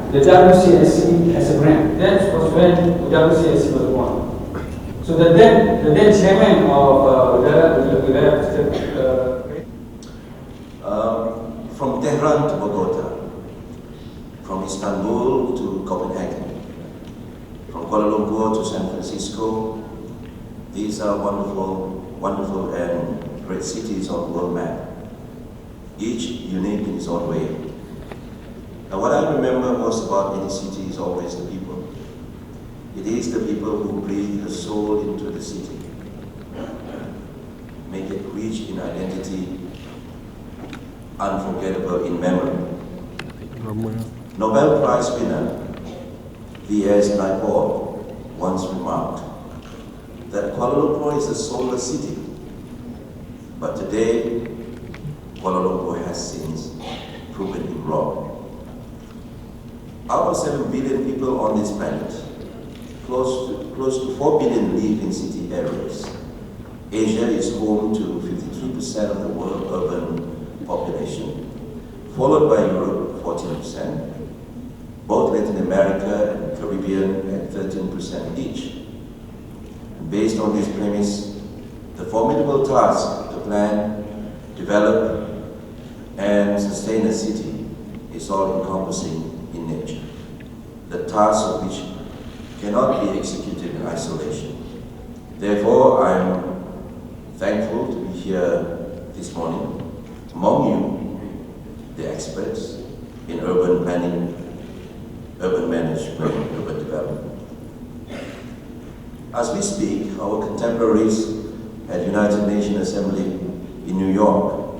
The WCSC as a grant. That was when the WCSC was born. So the then chairman of from Tehran to Bogota, from Istanbul to Copenhagen, from Kuala Lumpur to San Francisco, these are wonderful and great cities on the world map, each unique in its own way. Now what I remember most about any city is always the people. It is the people who breathe the soul into the city, make it rich in identity, unforgettable in memory. Nobel Prize winner V.S. Naipaul once remarked that Kuala Lumpur is a soulless city, but today Kuala Lumpur has since proven him wrong. Out of 7 billion people on this planet, close to 4 billion live in city areas. Asia is home to 53% of the world urban population, followed by Europe, 14%, both Latin America and Caribbean at 13% each. And based on this premise, the formidable task to plan, develop, and sustain a city is all-encompassing in nature. The task of which cannot be executed in isolation. Therefore, I'm thankful to be here this morning among you, the experts in urban planning, urban management, urban development. As we speak, our contemporaries at United Nations Assembly in New York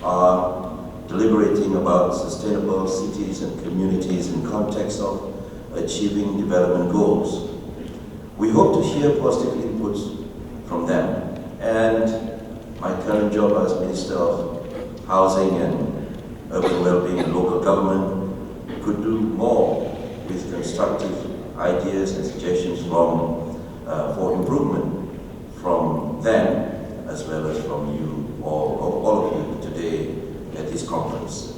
are deliberating about sustainable cities and communities in context of achieving development goals. We hope to hear positive inputs from them, and my current job as Minister of Housing and Urban Wellbeing and Local Government could do more with constructive ideas and suggestions for improvement from them as well as from you, all of you today at this conference.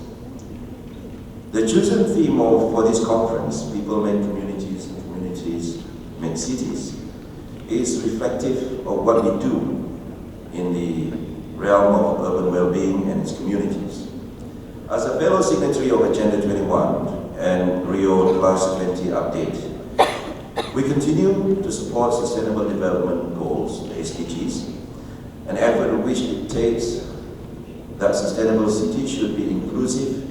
The chosen theme for this conference, People Make Communities and Communities Make Cities, is reflective of what we do in the realm of urban well-being and its communities. As a fellow signatory of Agenda 21 and Rio +20 update, we continue to support Sustainable Development Goals, SDGs, an effort in which it takes that sustainable cities should be inclusive,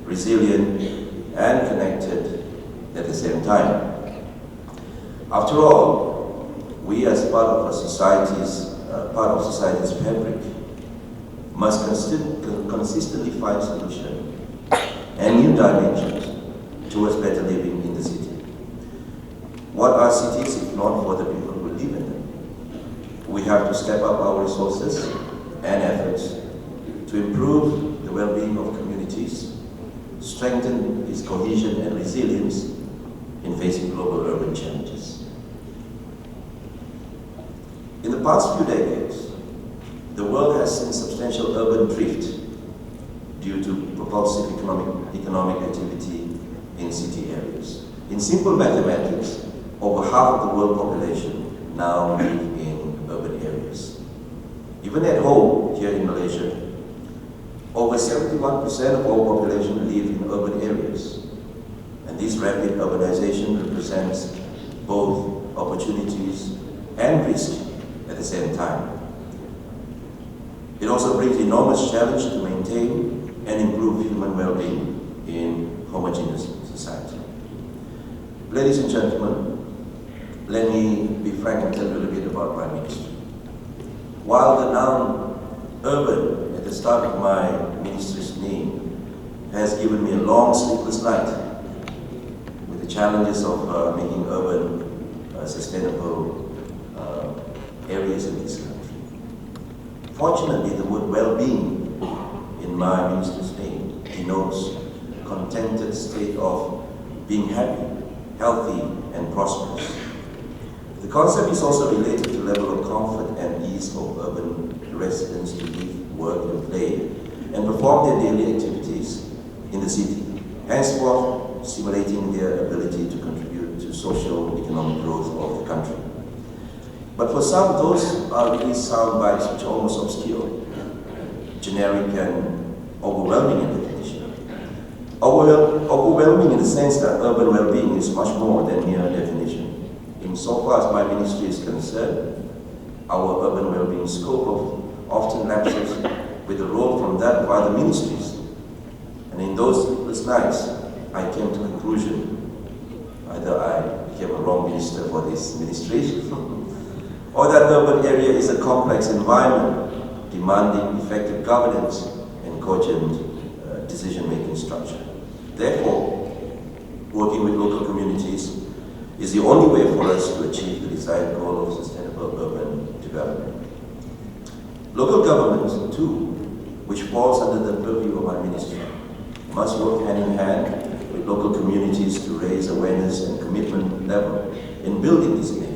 resilient, and connected at the same time. After all, we as part of society's fabric must consistently find solutions and new dimensions towards better living in the city. What are cities if not for the people who live in them? We have to step up our resources and efforts to improve the well-being of communities, strengthen its cohesion and resilience in facing global urban challenges. In the past few decades, the world has seen substantial urban drift due to propulsive economic activity in city areas. In simple mathematics, over half of the world population now live in urban areas. Even at home, here in Malaysia, over 71% of all population live in urban areas. And this rapid urbanization represents both opportunities and risk at the same time. It also brings enormous challenge to maintain and improve human well-being in homogeneous society. Ladies and gentlemen, let me be frank and tell you a little bit about my ministry. While the noun urban at the start of my ministry's name has given me a long sleepless night with the challenges of making urban sustainable areas in this country. Fortunately, the word well-being in my minister's name denotes a contented state of being happy, healthy, and prosperous. The concept is also related to level of comfort and ease of urban residents to live, work, and play, and perform their daily activities in the city, henceforth stimulating their ability to contribute to social and economic growth of the country. But for some, those are really sound bites which are almost obscure, generic and overwhelming in definition. Overwhelming in the sense that urban well-being is much more than mere definition. Insofar as my ministry is concerned, our urban well-being scope often lapses with the role from that of other ministries. And in those sleepless nights, I came to the conclusion, either I became a wrong minister for this ministry, or that the urban area is a complex environment demanding effective governance and cogent decision-making structure. Therefore, working with local communities is the only way for us to achieve the desired goal of sustainable urban development. Local government, too, which falls under the purview of my ministry, must work hand in hand with local communities to raise awareness and commitment level in building this nation.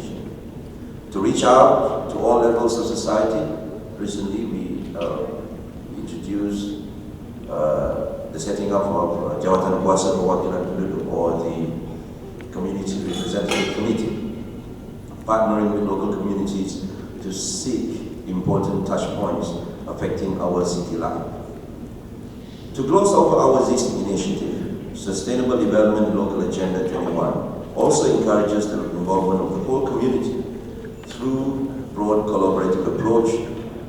To reach out to all levels of society, recently we introduced the setting up of Jabatan or the Community Representative Committee, partnering with local communities to seek important touch points affecting our city life. To gloss over our existing initiative, Sustainable Development Local Agenda 21 also encourages the involvement of the whole community through broad collaborative approach,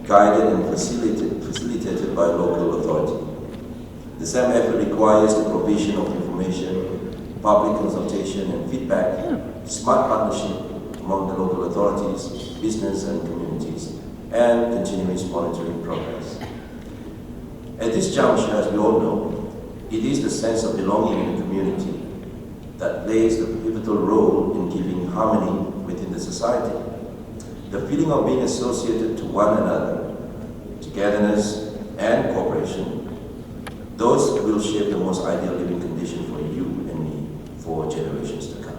guided and facilitated by local authority. The same effort requires the provision of information, public consultation and feedback, smart partnership among the local authorities, business and communities, and continuous monitoring progress. At this juncture, as we all know, it is the sense of belonging in the community that plays the pivotal role in keeping harmony within the society. The feeling of being associated to one another, togetherness and cooperation, those will shape the most ideal living condition for you and me for generations to come.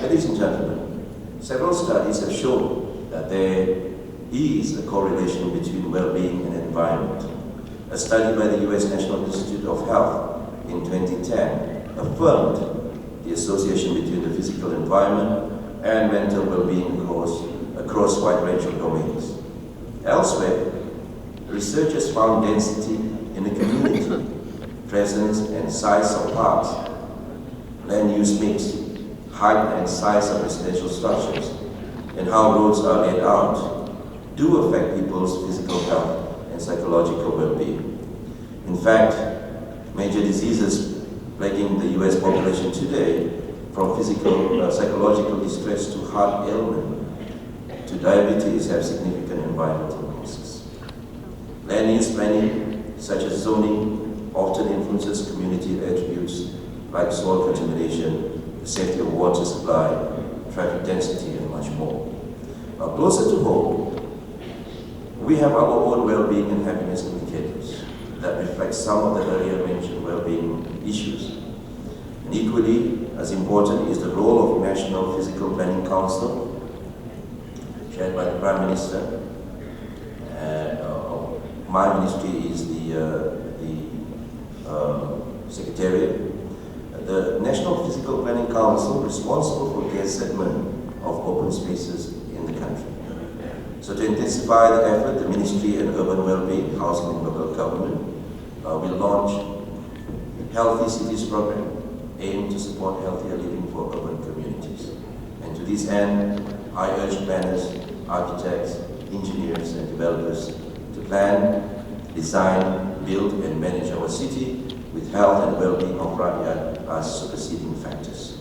Ladies and gentlemen, several studies have shown that there is a correlation between well-being and environment. A study by the US National Institute of Health in 2010 affirmed the association between the physical environment and mental well-being across a wide range of domains. Elsewhere, researchers found density in the community, presence and size of parks, land use mix, height and size of residential structures, and how roads are laid out do affect people's physical health and psychological well-being. In fact, major diseases plaguing the US population today, from psychological distress to heart ailment to diabetes, have significant environmental causes. Land use planning, such as zoning, often influences community attributes like soil contamination, the safety of water supply, traffic density, and much more. Now, closer to home, we have our own well-being and happiness indicators that reflect some of the earlier mentioned well-being issues. And equally as important is the role of National Physical Planning Council, chaired by the Prime Minister. My ministry is the Secretariat. The National Physical Planning Council responsible for the assessment of open spaces in the country. So to intensify the effort, the Ministry and Urban Wellbeing, Housing and Local Government will launch Healthy Cities Program, aimed to support healthier living for urban communities. And to this end, I urge planners, architects, engineers and developers to plan, design, build and manage our city with health and well-being of rakyat as superseding factors.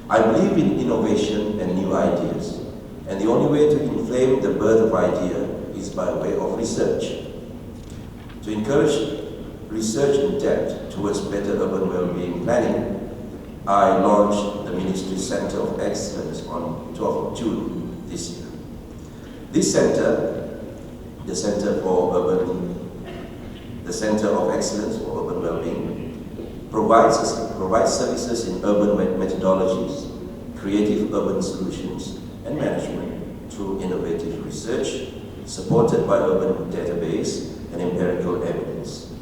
I believe in innovation and new ideas, and the only way to inflame the birth of idea is by way of research. To encourage research in depth towards better urban well-being planning, I launched the Ministry's Center of Excellence on 12th of June this year. This center, the Center of Excellence for Urban Wellbeing, provides services in urban methodologies, creative urban solutions, and management through innovative research, supported by urban database and empirical evidence.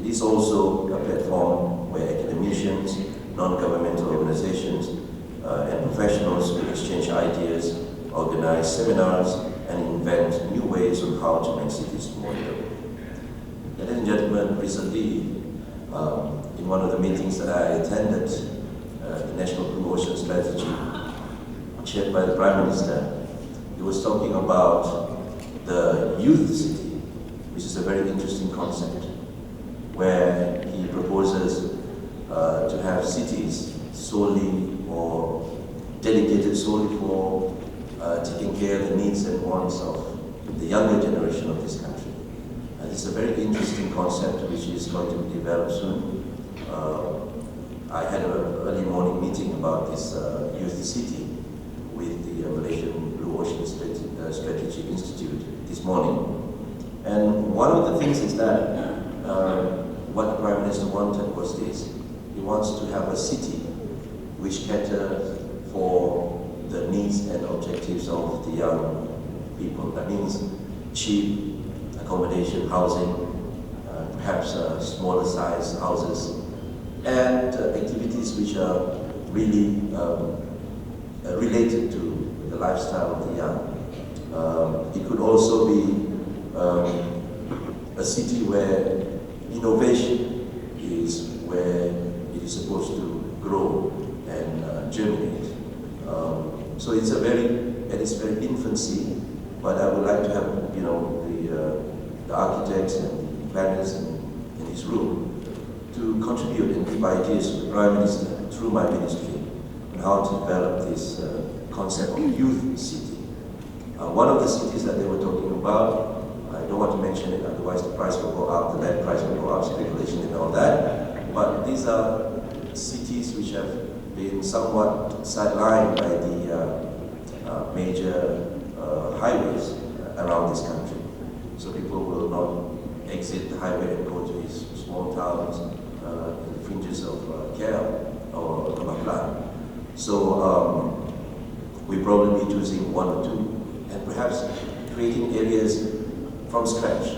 It is also a platform where academicians, non-governmental organizations, and professionals will exchange ideas, organize seminars, and invent new ways on how to make cities more livable. Ladies and gentlemen, recently, in one of the meetings that I attended, the National Blue Ocean Strategy, chaired by the Prime Minister, he was talking about the youth city, which is a very interesting concept, where he proposes to have cities solely or dedicated solely for taking care of the needs and wants of the younger generation of this country. And it's a very interesting concept which is going to be developed soon. I had an early morning meeting about this youth city with the Malaysian Blue Ocean Strategy Institute this morning. And one of the things is that what the Prime Minister wanted was this. He wants to have a city which caters for the needs and objectives of the young people. That means cheap accommodation, housing, perhaps smaller size houses, and activities which are really related to the lifestyle of the young. It could also be a city where innovation is where it is supposed to grow and germinate. So it's at its very infancy, but I would like to have the architects and planners in this room to contribute and give ideas to the Prime Minister through my ministry on how to develop this concept of youth city. One of the cities that they were talking about, I don't want to mention it, otherwise the price will go up, the land price will go up, speculation and all that. But these are cities which have been somewhat sidelined by the major highways around this country. So people will not exit the highway and go to these small towns in the fringes of KL or Jabatan. So we probably be choosing one or two, and perhaps creating areas from scratch.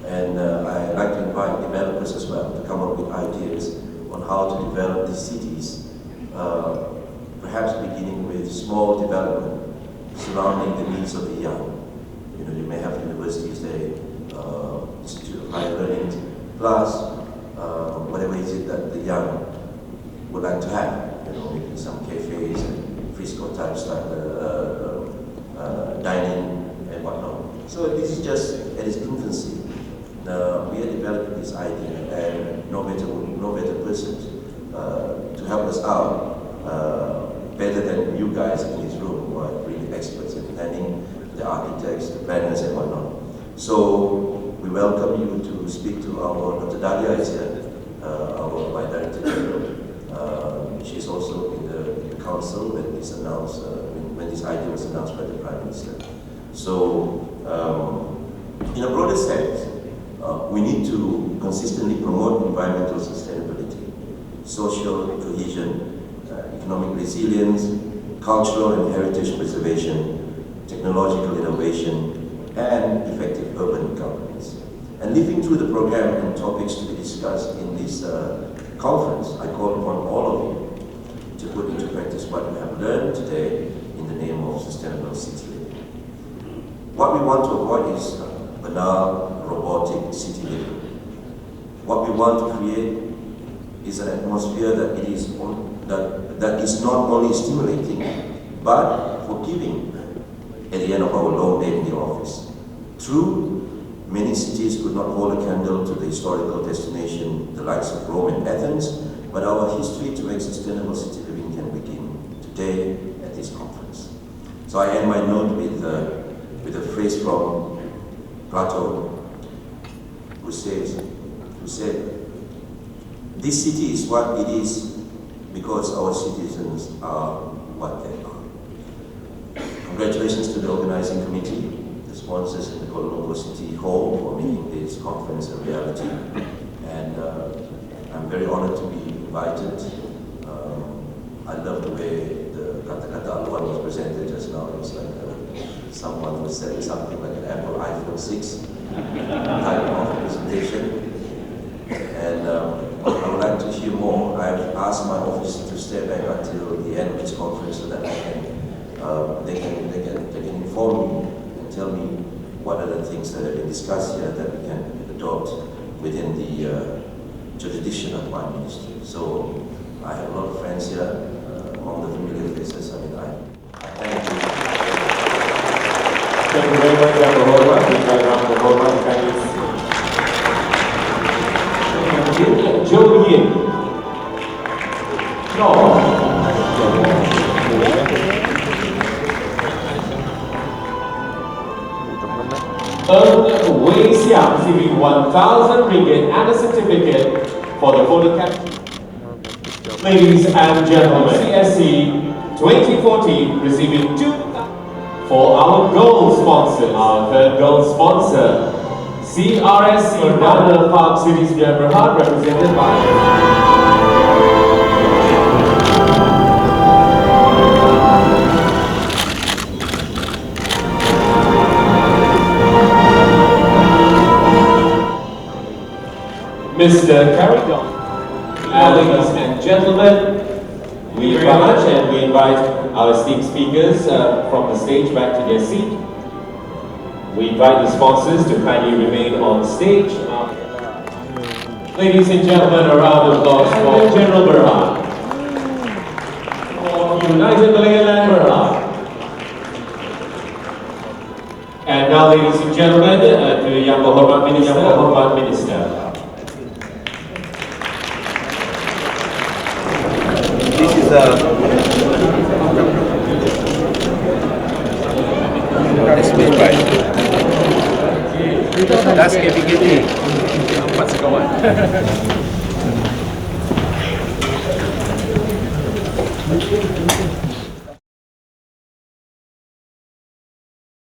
And I like to invite developers as well to come up with ideas on how to develop these cities, perhaps beginning with small development surrounding the needs of the young. You may have universities there, Institute of Higher Learning, plus whatever is it that the young would like to have. Maybe some cafes and frisco type stuff, dining and whatnot. So this is just at its infancy. We are developing this idea, and no better persons to help us out better than you guys in this room who are really experts in planning, the architects, the planners and whatnot. So we welcome you to speak to our Dr. Dalia is here, my Director General. She's also in the council when this announced, when this idea was announced by the Prime Minister. So in a broader sense, we need to consistently promote environmental sustainability, social cohesion, economic resilience, cultural and heritage preservation, technological innovation, and effective urban governance. And living through the program and topics to be discussed in this conference, I call upon all of you to put into practice what we have learned today in the name of sustainable city living. What we want to avoid is banal, robotic city living. What we want to create is an atmosphere that that is not only stimulating, but forgiving at the end of our long day in the office. True, many cities could not hold a candle to the historical destination, the likes of Rome and Athens, but our history to make sustainable city living can begin today at this conference. So I end my note with a phrase from Plato, who said, "This city is what it is because our citizens are what they are." Congratulations to the organizing committee, the sponsors in the Kuala Lumpur City Hall for making this conference a reality. And I'm very honored to be invited. I love the way the kata-kata Irwan was presented just now. It was like someone was saying something like an Apple iPhone 6 type of presentation. And I would like to hear more. I've asked my office to stay back until the end of this conference so that they can inform me and tell me what are the things that have been discussed here that we can adopt within the jurisdiction of my ministry. So I have a lot of friends here, among the familiar faces. I mean, I thank you. Thank you very much, Yang Berhormat. Kita akan menghormatkan Julian. Earn Wei Xiang receiving 1,000 ringgit and a certificate for the photo capture. Ladies and gentlemen, CSC 2014 receiving 2,000 for our gold sponsor. Our third gold sponsor, CRSC Perdana Park City Sdn Bhd, represented by Mr. Carrigan. Ladies and gentlemen, we very much and we invite our esteemed speakers from the stage back to their seat. We invite the sponsors to kindly remain on stage. Ladies and gentlemen, a round of applause for General Berhad, for United Malayan Land Berhad. And now, ladies and gentlemen, to Yang Berhormat Minister. This is space price. Das KPKT 4 sekawan.